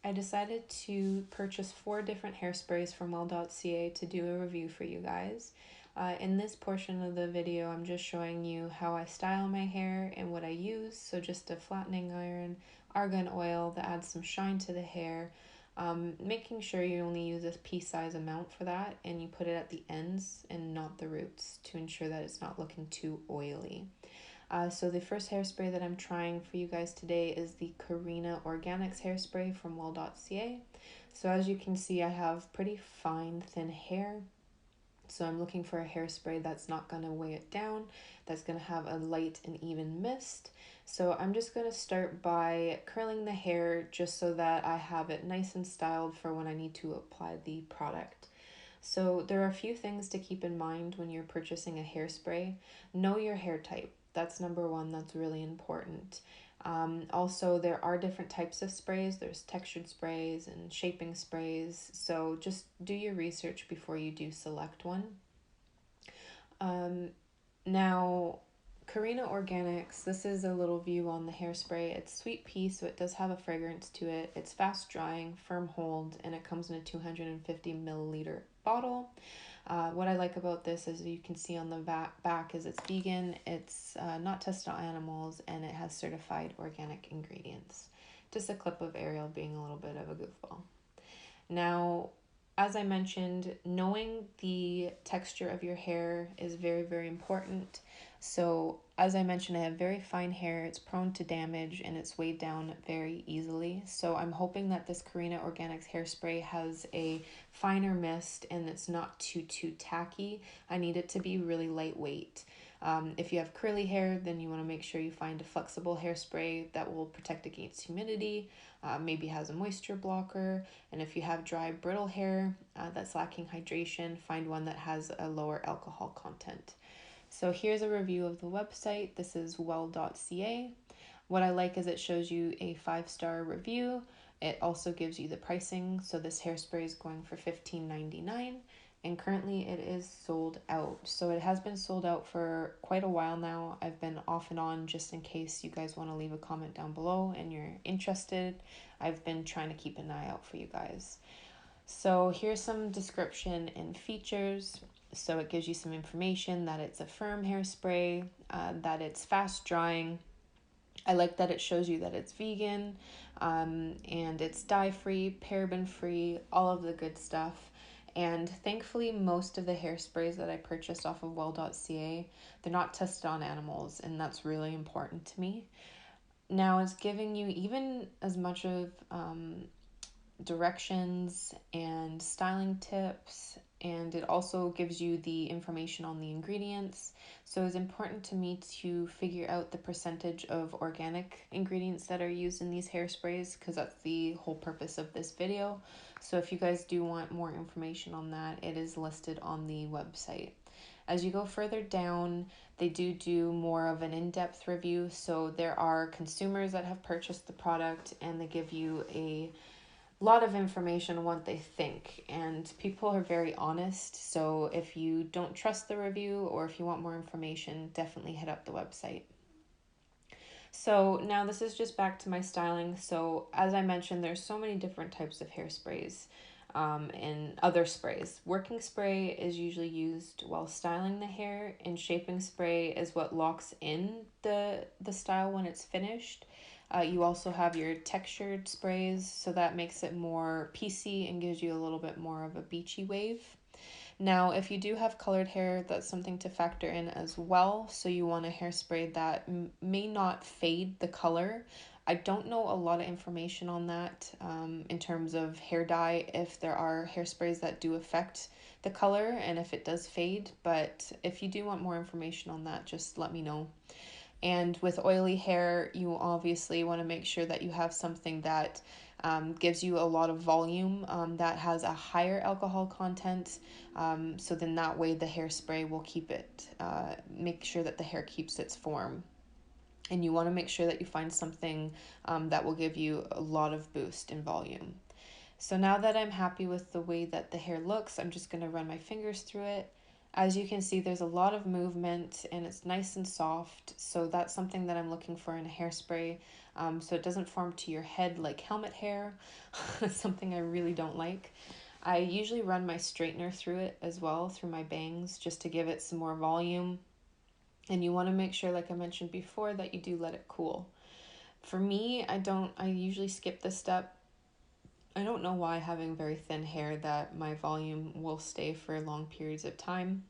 I decided to purchase 4 different hairsprays from Well.ca to do a review for you guys. In this portion of the video, I'm just showing you how I style my hair and what I use. So just a flattening iron, argan oil that adds some shine to the hair, making sure you only use a pea-size amount for that, and you put it at the ends and not the roots to ensure that it's not looking too oily. So the first hairspray that I'm trying for you guys today is the Carina Organics hairspray from Well.ca. So as you can see, I have pretty fine, thin hair. So I'm looking for a hairspray that's not going to weigh it down, that's going to have a light and even mist. So I'm just going to start by curling the hair just so that I have it nice and styled for when I need to apply the product. So there are a few things to keep in mind when you're purchasing a hairspray. Know your hair type. That's number one. That's really important. Also, there are different types of sprays. There's textured sprays and shaping sprays. So just do your research before you do select one. Now, Carina Organics, this is a little view on the hairspray. It's sweet pea, so it does have a fragrance to it. It's fast drying, firm hold, and it comes in a 250 milliliter bottle. What I like about this, as you can see on the back, is it's vegan, it's not tested on animals, and it has certified organic ingredients. Just a clip of Ariel being a little bit of a goofball. Now, as I mentioned, knowing the texture of your hair is very, very important. So, as I mentioned, I have very fine hair, it's prone to damage, and it's weighed down very easily. So, I'm hoping that this Carina Organics hairspray has a finer mist and it's not too tacky. I need it to be really lightweight. If you have curly hair, then you want to make sure you find a flexible hairspray that will protect against humidity, maybe has a moisture blocker. And if you have dry, brittle hair that's lacking hydration, find one that has a lower alcohol content. So here's a review of the website. This is Well.ca. What I like is it shows you a 5-star review. It also gives you the pricing. So this hairspray is going for $15.99. And currently it is sold out. So it has been sold out for quite a while now. I've been off and on just in case you guys want to leave a comment down below and you're interested. I've been trying to keep an eye out for you guys. So here's some description and features. So it gives you some information that it's a firm hairspray, that it's fast drying. I like that it shows you that it's vegan, and it's dye-free, paraben-free, all of the good stuff. And thankfully, most of the hairsprays that I purchased off of Well.ca, they're not tested on animals, and that's really important to me. Now, it's giving you even as much of directions and styling tips, and it also gives you the information on the ingredients. So it's important to me to figure out the percentage of organic ingredients that are used in these hairsprays, because that's the whole purpose of this video. So if you guys do want more information on that, it is listed on the website. As you go further down, they do more of an in-depth review. So there are consumers that have purchased the product, and they give you a lot of information on what they think, and people are very honest. So if you don't trust the review or if you want more information, definitely hit up the website. So now this is just back to my styling. So as I mentioned, there's so many different types of hairsprays and other sprays. Working spray is usually used while styling the hair, and shaping spray is what locks in the style when it's finished. You also have your textured sprays, so that makes it more piecey and gives you a little bit more of a beachy wave. Now, if you do have colored hair, that's something to factor in as well. So you want a hairspray that may not fade the color. I don't know a lot of information on that in terms of hair dye, if there are hairsprays that do affect the color and if it does fade. But if you do want more information on that, just let me know. And with oily hair, you obviously want to make sure that you have something that gives you a lot of volume, that has a higher alcohol content. So then that way the hairspray will keep it, make sure that the hair keeps its form. And you want to make sure that you find something that will give you a lot of boost in volume. So now that I'm happy with the way that the hair looks, I'm just going to run my fingers through it. As you can see, there's a lot of movement and it's nice and soft. So that's something that I'm looking for in a hairspray. so it doesn't form to your head like helmet hair. Something I really don't like. I usually run my straightener through it as well, through my bangs, just to give it some more volume. And you want to make sure, like I mentioned before, that you do let it cool. For me, I usually skip this step. I don't know why, having very thin hair, that my volume will stay for long periods of time.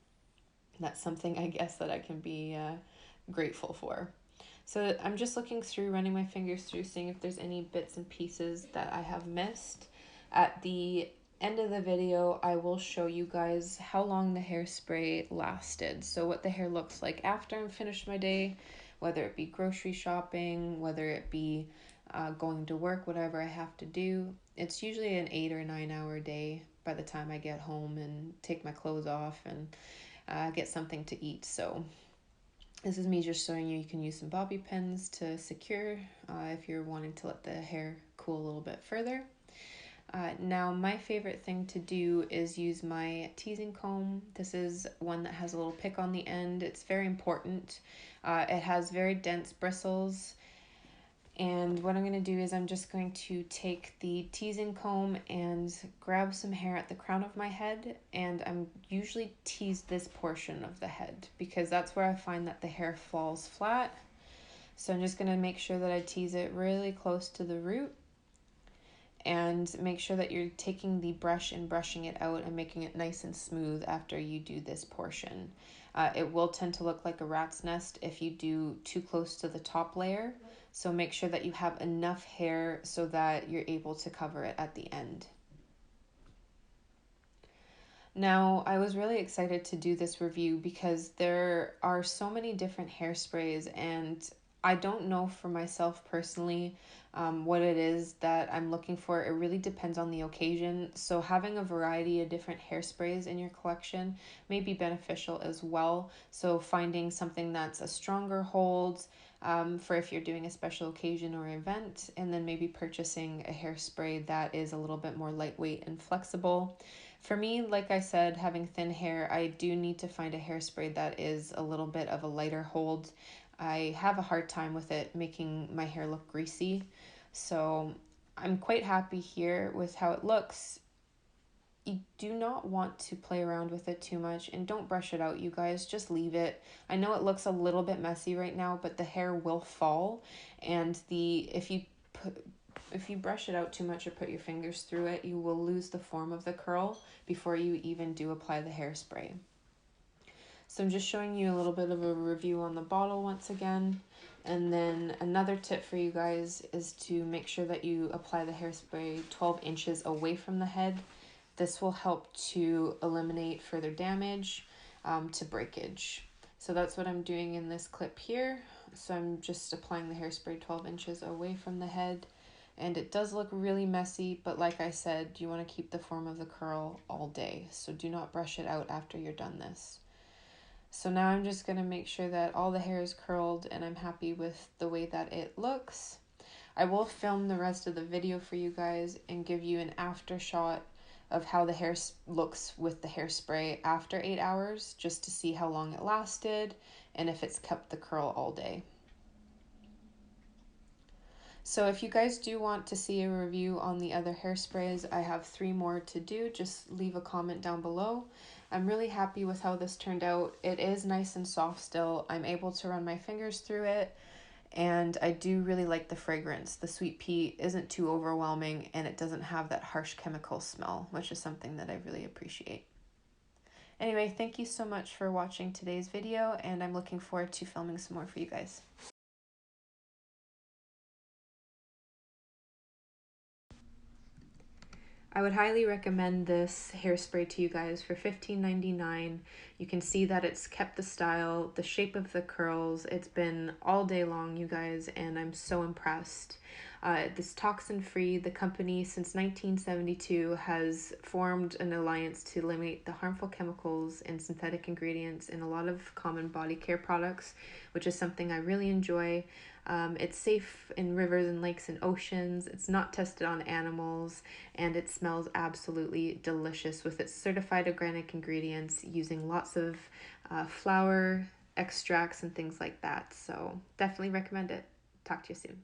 That's something I guess that I can be grateful for. So I'm just looking through, running my fingers through, seeing if there's any bits and pieces that I have missed. At the end of the video, I will show you guys how long the hairspray lasted. So what the hair looks like after I'm finished my day, whether it be grocery shopping, whether it be going to work, whatever I have to do. It's usually an 8 or 9 hour day by the time I get home and take my clothes off and get something to eat. So this is me just showing you can use some bobby pins to secure if you're wanting to let the hair cool a little bit further. Now my favorite thing to do is use my teasing comb. This is one that has a little pick on the end. It's very important. It has very dense bristles. And what I'm going to do is I'm just going to take the teasing comb and grab some hair at the crown of my head, and I'm usually tease this portion of the head because that's where I find that the hair falls flat. So I'm just going to make sure that I tease it really close to the root, and make sure that you're taking the brush and brushing it out and making it nice and smooth after you do this portion. It will tend to look like a rat's nest if you do too close to the top layer. So make sure that you have enough hair so that you're able to cover it at the end. Now, I was really excited to do this review because there are so many different hairsprays, and I don't know for myself personally what it is that I'm looking for. It really depends on the occasion. So having a variety of different hairsprays in your collection may be beneficial as well. So finding something that's a stronger hold for if you're doing a special occasion or event, and then maybe purchasing a hairspray that is a little bit more lightweight and flexible. For me, like I said, having thin hair, I do need to find a hairspray that is a little bit of a lighter hold. I have a hard time with it making my hair look greasy. So I'm quite happy here with how it looks. You do not want to play around with it too much, and don't brush it out, you guys. Just leave it. I know it looks a little bit messy right now, but the hair will fall, and if you brush it out too much or put your fingers through it, you will lose the form of the curl before you even do apply the hairspray. So I'm just showing you a little bit of a review on the bottle once again. And then another tip for you guys is to make sure that you apply the hairspray 12 inches away from the head. This will help to eliminate further damage to breakage. So that's what I'm doing in this clip here. So I'm just applying the hairspray 12 inches away from the head. And it does look really messy, but like I said, you want to keep the form of the curl all day. So do not brush it out after you're done this. So now I'm just going to make sure that all the hair is curled and I'm happy with the way that it looks. I will film the rest of the video for you guys and give you an after shot of how the hair looks with the hairspray after 8 hours, just to see how long it lasted and if it's kept the curl all day. So if you guys do want to see a review on the other hairsprays, I have 3 more to do. Just leave a comment down below. I'm really happy with how this turned out. It is nice and soft still. I'm able to run my fingers through it, and I do really like the fragrance. The sweet pea isn't too overwhelming, and it doesn't have that harsh chemical smell, which is something that I really appreciate. Anyway, thank you so much for watching today's video, and I'm looking forward to filming some more for you guys. I would highly recommend this hairspray to you guys for $15.99. You can see that it's kept the style, the shape of the curls. It's been all day long, you guys, and I'm so impressed. This toxin-free, the company since 1972 has formed an alliance to eliminate the harmful chemicals and synthetic ingredients in a lot of common body care products, which is something I really enjoy. It's safe in rivers and lakes and oceans. It's not tested on animals, and it smells absolutely delicious with its certified organic ingredients, using lots of flower extracts and things like that. So definitely recommend it. Talk to you soon.